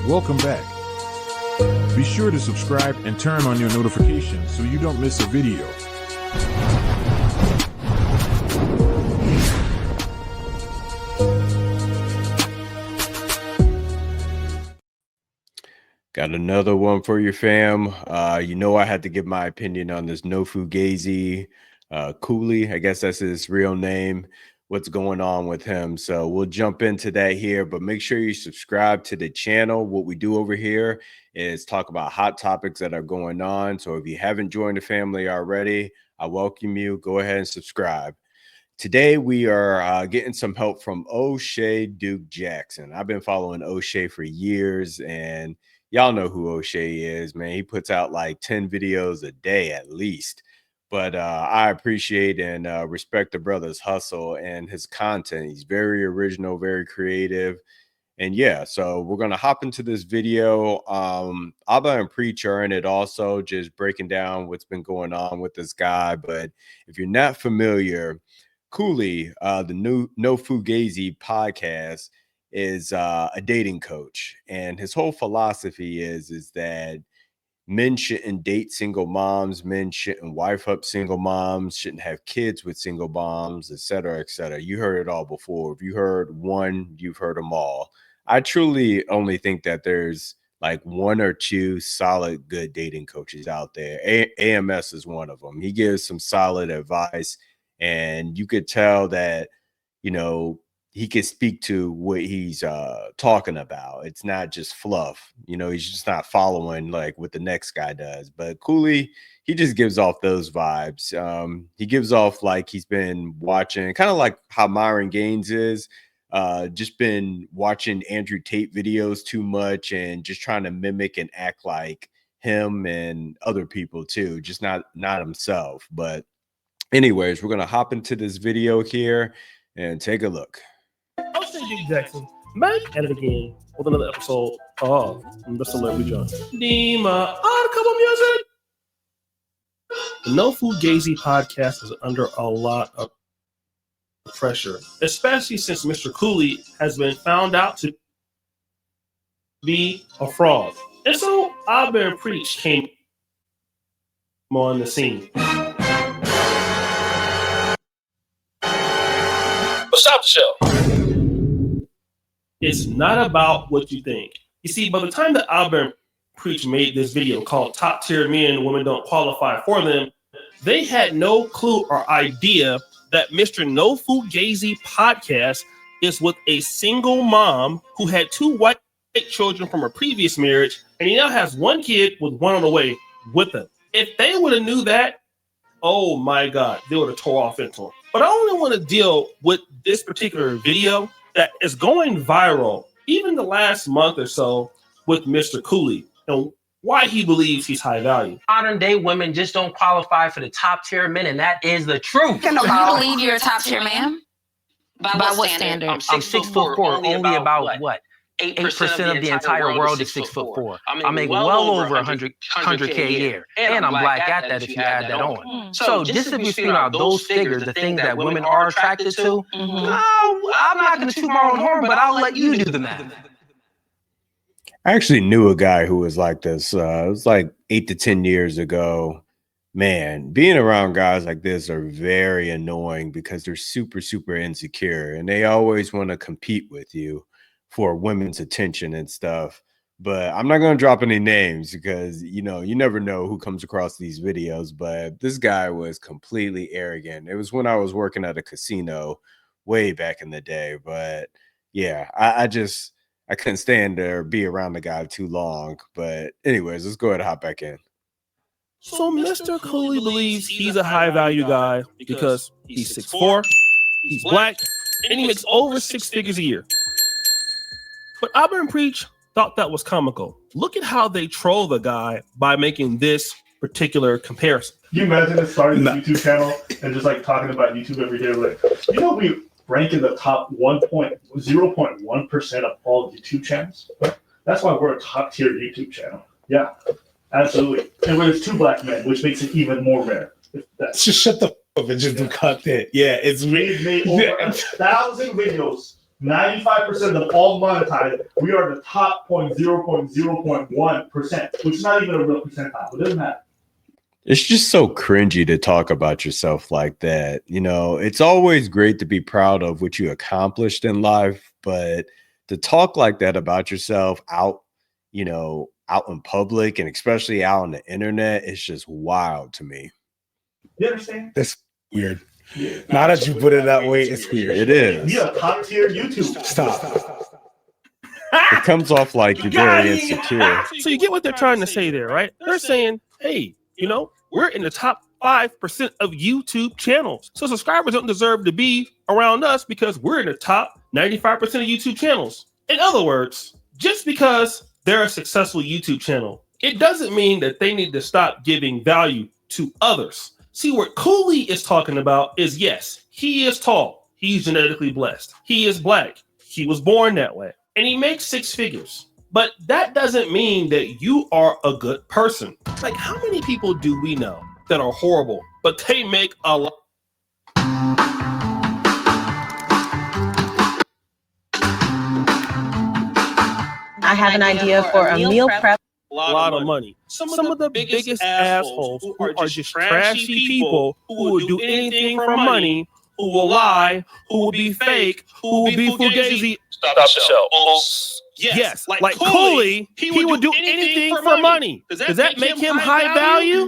Welcome back. Be sure to subscribe and turn on your notifications so you don't miss a video. Got another one for your fam. I had to give my opinion on this no fugazi Cooley. I guess that's his real name. What's going on with him? So we'll jump into that here, but make sure you subscribe to the channel. What we do over here is talk about hot topics that are going on. So if you haven't joined the family already, I welcome you. Go ahead and subscribe. Today, we are getting some help from O'Shea Duke Jackson. I've been following O'Shea for years, and y'all know who O'Shea is, man. He puts out like 10 videos a day at least. But I appreciate and respect the brother's hustle and his content. He's very original, very creative. And yeah, so we're going to hop into this video. Abba and Preach are in it also, just breaking down what's been going on with this guy. But if you're not familiar, Cooley, the new No Fugazi podcast, is a dating coach. And his whole philosophy is that men shouldn't date single moms, men shouldn't wife up single moms, shouldn't have kids with single moms, et cetera, et cetera. You heard it all before. If you heard one, you've heard them all. I truly only think that there's like one or two solid, good dating coaches out there. AMS is one of them. He gives some solid advice, and you could tell that, he can speak to what he's talking about. It's not just fluff. He's just not following like what the next guy does. But Cooley, he just gives off those vibes. He gives off like he's been watching, kind of like how Myron Gaines is, just been watching Andrew Tate videos too much and just trying to mimic and act like him and other people too, just not himself. But anyways, we're going to hop into this video here and take a look. O'Shea Duke Jackson back at it again with another episode of the Celebrity Junk. Dima Couple Music. The No Fugazi podcast is under a lot of pressure, especially since Mr. Cooley has been found out to be a fraud. And so Abba and Preach came on the scene. But stop the show. It's not about what you think. You see, by the time that Abba and Preach made this video called Top Tier Men and Women Don't Qualify for Them, they had no clue or idea that Mr. No Fugazi podcast is with a single mom who had two white children from her previous marriage, and he now has one kid with one on the way with him. If they would have knew that, oh my God, they would have tore off into him. But I only want to deal with this particular video that is going viral, even the last month or so, with Mr. Cooley and why he believes he's high value. Modern day women just don't qualify for the top tier men, and that is the truth. You believe you're a top tier man? By what standard? I'm 6'4", only about what? 8% of the entire world is 6'4". I make well over 100K a year, and I'm black at that if you add that on. So just if you speak about those figures, the things that women are attracted to, no, I'm not going to toot my own horn, but I'll let you do the math. I actually knew a guy who was like this. It was like 8 to 10 years ago. Man, being around guys like this are very annoying because they're super, super insecure, and they always want to compete with you for women's attention and stuff. But I'm not going to drop any names because, you never know who comes across these videos. But this guy was completely arrogant. It was when I was working at a casino way back in the day. But yeah, I couldn't stand there or be around the guy too long. But anyways, let's go ahead and hop back in. So Mr. Cooley believes he's a high value guy because he's 6'4", he's black, and he makes over 6 figures a year. But Abba and Preach thought that was comical. Look at how they troll the guy by making this particular comparison. Can you imagine us starting this YouTube channel and just like talking about YouTube every day? Like, we rank in the top 0.1% of all YouTube channels. That's why we're a top tier YouTube channel. Yeah, absolutely. And we're 2 black men, which makes it even more rare. Just shut the fuck up and just do content. Yeah, it's we've made over 1,000 videos 95% of all monetized, we are the top 0.0.0.1%, which is not even a real percentile. It doesn't matter. It's just so cringy to talk about yourself like that. You know, it's always great to be proud of what you accomplished in life, but to talk like that about yourself out, you know, out in public and especially out on the internet, it's just wild to me. You understand? It's weird. Yeah. Now that you put it that way, it's weird. It is. You're a top tier YouTube. Stop. It comes off like you're very insecure. So you get what they're trying to say there, right? They're saying, hey, you know, we're in the top 5% of YouTube channels. So subscribers don't deserve to be around us because we're in the top 95% of YouTube channels. In other words, just because they're a successful YouTube channel, it doesn't mean that they need to stop giving value to others. See, what Cooley is talking about is, yes, he is tall. He's genetically blessed. He is black. He was born that way. And he makes 6 figures. But that doesn't mean that you are a good person. Like, how many people do we know that are horrible, but they make a lot? I have an idea for a meal prep. A lot of money. Some of the biggest assholes who are just trashy people who will do anything for money, who will lie, who will be fake, who will be fugazi. Stop the show. Yes, like Cooley, he will do anything for money. Does that make him high value?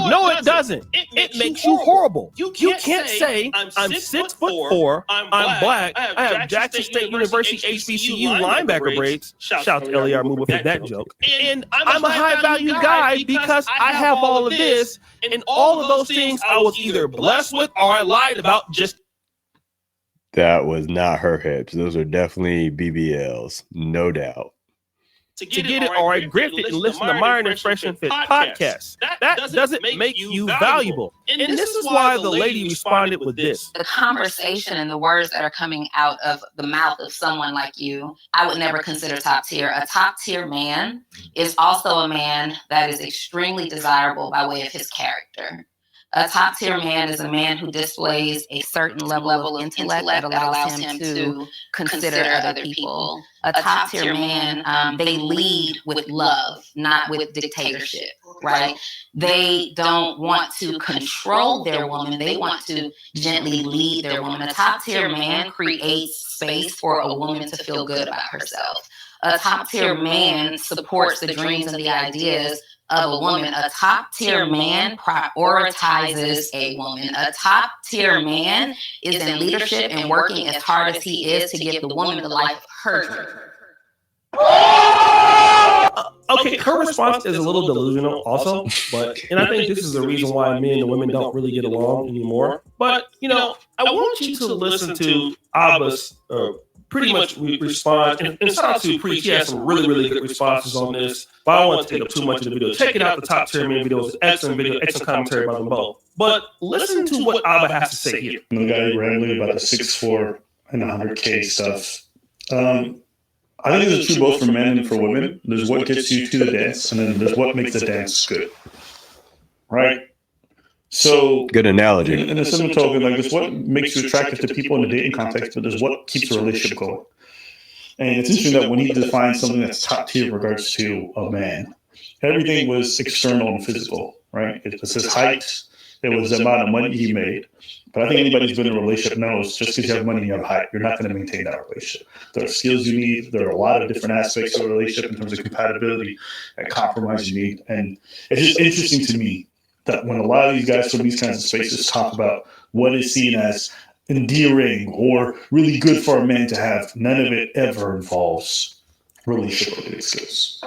No, it doesn't. It makes you horrible. You can't say, I'm 6'4", I'm black, I have Jackson State University HBCU linebacker braids. Shout out to L.A.R. Move for that joke. And I'm a high value guy because I have all of this, and all of those things I was either blessed with or I lied about just. That was not her hips. Those are definitely BBLs, no doubt. To get it, all right, grift it and listen to Myron and Fresh and Fit podcast. That doesn't make you valuable. And this is why the lady responded with this. The conversation and the words that are coming out of the mouth of someone like you, I would never consider top tier. A top tier man is also a man that is extremely desirable by way of his character. A top tier man is a man who displays a certain level of intellect that allows him to consider other people. A top tier man, they lead with love, not with dictatorship, right? They don't want to control their woman. They want to gently lead their woman. A top tier man creates space for a woman to feel good about herself. A top tier man supports the dreams and the ideas of a woman. A top tier man prioritizes a woman. A top tier man is in leadership and working as hard as he is to give the woman the life of her dream. Okay, her response is a little delusional also, and I think this is the reason why men and women don't really get along anymore. But, you know, I want you to listen to Abba's pretty much response, and shout out to Preach. He has some really good responses on this, but I don't want to take up too much of the video. Check it out, the top tier men videos, excellent video, excellent commentary by them both. But listen to what Abba has to say here. The guy rambling about the 6'4" and 100K stuff. I think it's true both for men and for women. There's what gets you to the dance, and then there's what makes the dance good. Right? So good analogy. In a similar token, like there's what makes you attractive to people in a dating context, but there's what keeps a relationship going. And it's interesting that when he defined something that's top tier in regards to a man, everything was external and physical, right? It was his height, it was the amount of money he made. But I think anybody who's been in a relationship knows just because you have money and you have height, you're not going to maintain that relationship. There are skills you need. There are a lot of different aspects of a relationship in terms of compatibility and compromise you need. And it's just interesting to me that when a lot of these guys from these kinds of spaces talk about what is seen as endearing or really good for a man to have, none of it ever involves relationship skills.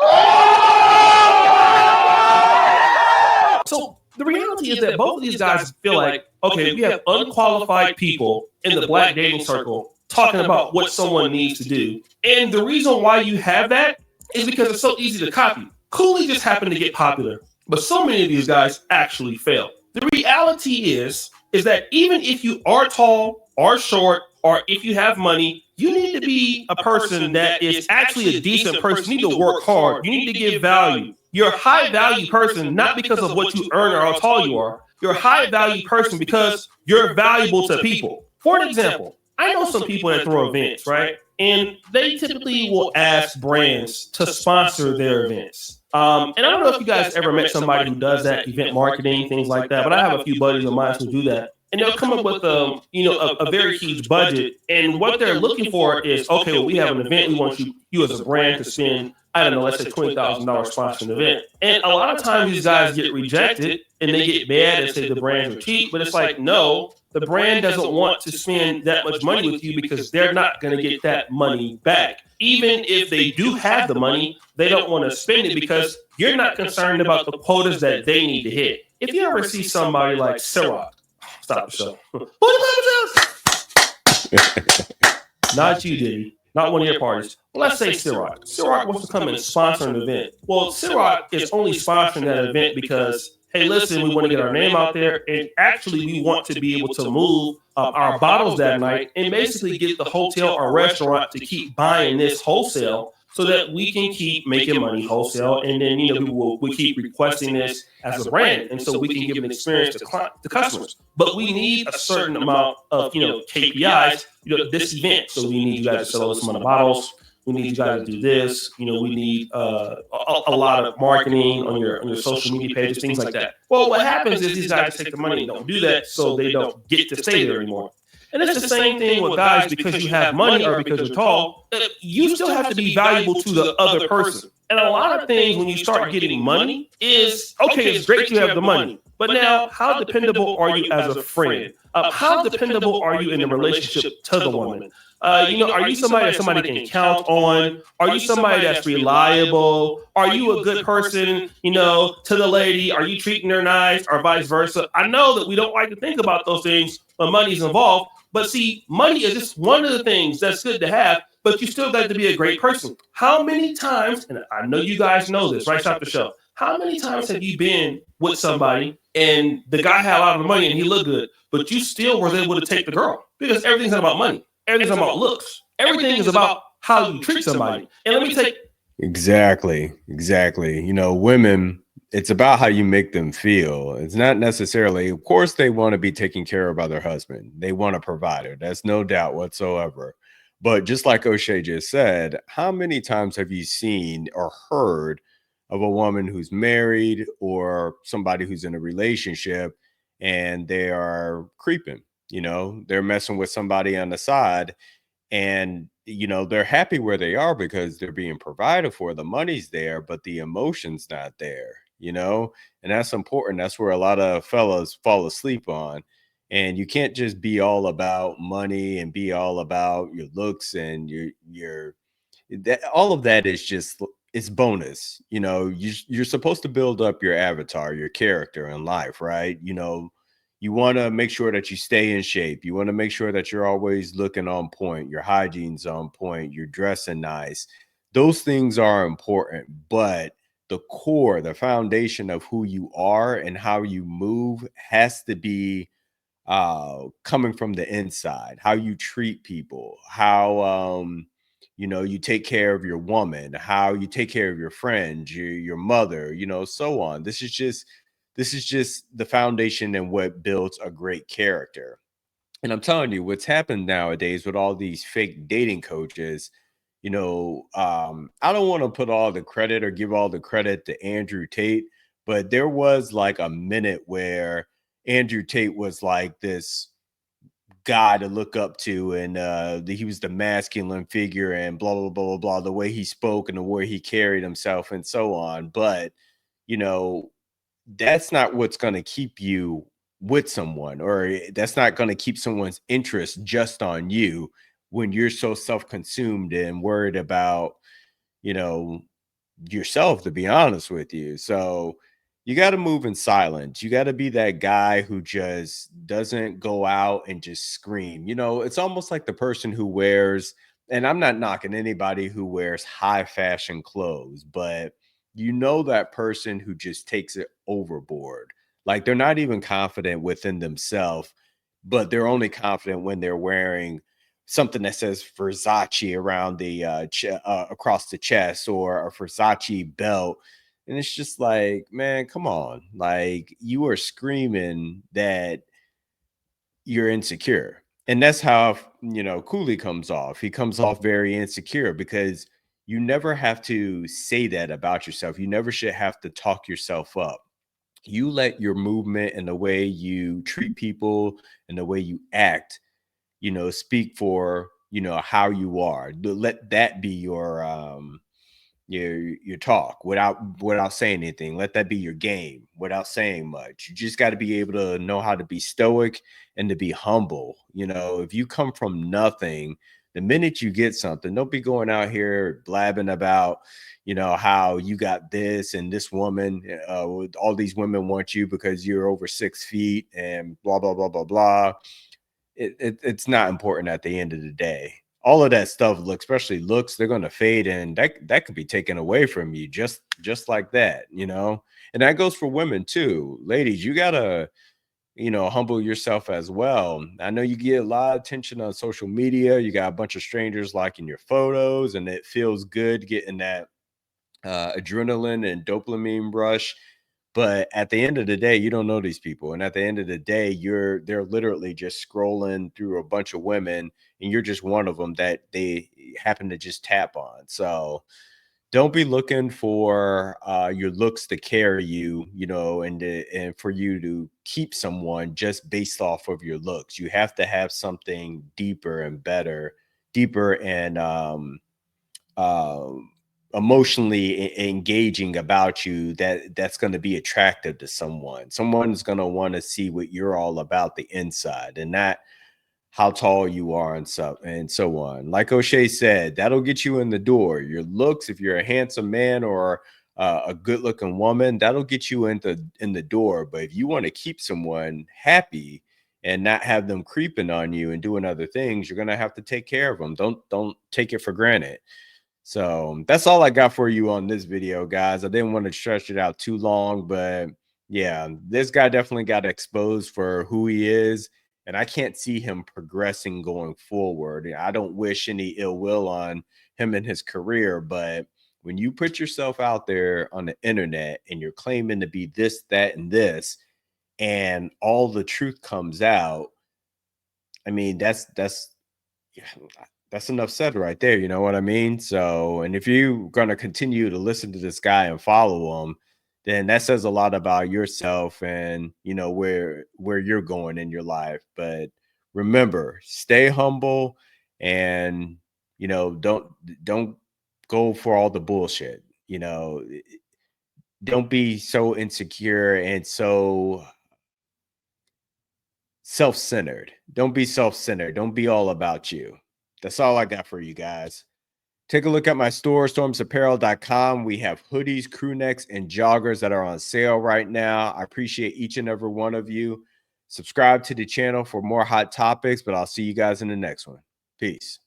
So the reality is that both of these guys feel like, okay, we have unqualified people in the black dating circle talking about what someone needs to do. And the reason why you have that is because it's so easy to copy. Cooley just happened to get popular, but so many of these guys actually fail. The reality is that even if you are tall or short, or if you have money, you need to be a person that is actually a decent person. You need to work hard. You need to give value. You're a high value person, not because of what you earn or how tall you are. You're a high value person because you're valuable to people. For an example, I know some people that throw events, right? And they typically will ask brands to sponsor their events. And I don't know if you guys ever met somebody who does that, event marketing, things like that. But I have a few buddies of mine who do that, and they'll come up with a very huge budget. And what they're looking for is, okay, well, we have an event. We want you as a brand to spend, I don't know, let's say $20,000 sponsoring an event. And a lot of times these guys get rejected and they get mad and say the brands are cheap. But it's like, no, the brand doesn't want to spend that much money with you because they're not going to get that money back. Even if they do have the money, they don't want to spend it because you're not concerned about the quotas that they need to hit. If you ever see somebody like Ciroc, stop the show. Not you, Diddy. Not one of your parties. Well, let's say Ciroc. Ciroc wants to come and sponsor an event. Well, Ciroc is only sponsoring that event because, hey, listen, we want to get our name out there, and actually we want to be able to move our bottles that night and basically get the hotel or restaurant to keep buying this wholesale so that we can keep making money wholesale. And then, we keep requesting this as a brand. And so we can give an experience to customers. But we need a certain amount of, KPIs, this event. So we need you guys to sell this amount of bottles. We need you guys to do this. We need a lot of marketing on your social media pages, things like that. Well, what happens is these guys take the money and don't do that, so they don't get to stay there anymore. And it's the same thing with guys. Because you have money or because you're tall, you still have to be valuable to the other person. And a lot of things when you start getting money is, okay, it's great you have the money, but now how dependable are you as a friend? How dependable are you in a relationship to the woman? Are you somebody that somebody can count on? Are you somebody that's reliable? Are you a good person, to the lady? Are you treating her nice or vice versa? I know that we don't like to think about those things when money's involved, but see, money is just one of the things that's good to have, but you still got to be a great person. How many times, and I know you guys know this, right? Stop the show. How many times have you been with somebody and the guy had a lot of money and he looked good, but you still were able to take the girl? Because everything's not about money. Everything's about looks. Everything is about how you treat somebody. And let me take... Exactly. Women, it's about how you make them feel. It's not necessarily, of course, they want to be taken care of by their husband. They want a provider. That's no doubt whatsoever. But just like O'Shea just said, how many times have you seen or heard of a woman who's married or somebody who's in a relationship and they are creeping? They're messing with somebody on the side, and they're happy where they are because they're being provided for. The money's there, but the emotion's not there. And that's important. That's where a lot of fellas fall asleep on. And you can't just be all about money and be all about your looks and your that. All of that is just, it's bonus. You're supposed to build up your avatar, your character in life, right? You want to make sure that you stay in shape. You want to make sure that you're always looking on point. Your hygiene's on point. You're dressing nice. Those things are important, but the core, the foundation of who you are and how you move has to be coming from the inside. How you treat people, how you take care of your woman, how you take care of your friends, your mother, so on. This is just the foundation and what builds a great character. And I'm telling you, what's happened nowadays with all these fake dating coaches, I don't want to put all the credit or give all the credit to Andrew Tate, but there was like a minute where Andrew Tate was like this guy to look up to, and he was the masculine figure and blah, blah, blah, blah, blah, the way he spoke and the way he carried himself and so on. But, that's not what's going to keep you with someone, or that's not going to keep someone's interest just on you when you're so self-consumed and worried about, yourself, to be honest with you. So you got to move in silence. You got to be that guy who just doesn't go out and just scream. It's almost like the person who wears, and I'm not knocking anybody who wears high fashion clothes, but that person who just takes it overboard. Like they're not even confident within themselves, but they're only confident when they're wearing something that says Versace around the across the chest, or a Versace belt. And it's just like, man, come on. Like, you are screaming that you're insecure. And that's how, you know, Cooley comes off. He comes off very insecure because you never have to say that about yourself. You never should have to talk yourself up. You let your movement and the way you treat people and the way you act, you know, speak for, you know, how you are. Let that be your talk without saying anything. Let that be your game without saying much. You just got to be able to know how to be stoic and to be humble. You know, if you come from nothing, the minute you get something, don't be going out here blabbing about, you know, how you got this and this woman, all these women want you because you're over 6 feet and blah blah blah blah blah. It's not important at the end of the day. All of that stuff, look, especially looks, they're going to fade, and that could be taken away from you just like that, you know. And that goes for women too. Ladies, you gotta, you know, humble yourself as well. I know you get a lot of attention on social media. You got a bunch of strangers liking your photos, and it feels good getting that adrenaline and dopamine rush. But at the end of the day, you don't know these people. And at the end of the day, they're literally just scrolling through a bunch of women, and you're just one of them that they happen to just tap on. So don't be looking for your looks to carry you, you know, and for you to keep someone just based off of your looks. You have to have something deeper and better, deeper and um emotionally engaging about you, that's going to be attractive to someone. Someone's going to want to see what you're all about, the inside, and not how tall you are and so on. Like O'Shea said, that'll get you in the door. Your looks, if you're a handsome man or a good looking woman, that'll get you in the door. But if you want to keep someone happy and not have them creeping on you and doing other things, you're going to have to take care of them. Don't take it for granted. So that's all I got for you on this video, guys. I didn't want to stretch it out too long, but yeah, this guy definitely got exposed for who he is, and I can't see him progressing going forward. I don't wish any ill will on him and his career, but when you put yourself out there on the internet and you're claiming to be this, that, and this, and all the truth comes out, I mean, that's enough said right there. You know what I mean? So, and if you're going to continue to listen to this guy and follow him, then that says a lot about yourself and, you know, where you're going in your life. But remember, stay humble and, you know, don't go for all the bullshit. You know, don't be so insecure and so self-centered. Don't be self-centered. Don't be all about you. That's all I got for you guys. Take a look at my store, stormsapparel.com. We have hoodies, crew necks, and joggers that are on sale right now. I appreciate each and every one of you. Subscribe to the channel for more hot topics, but I'll see you guys in the next one. Peace.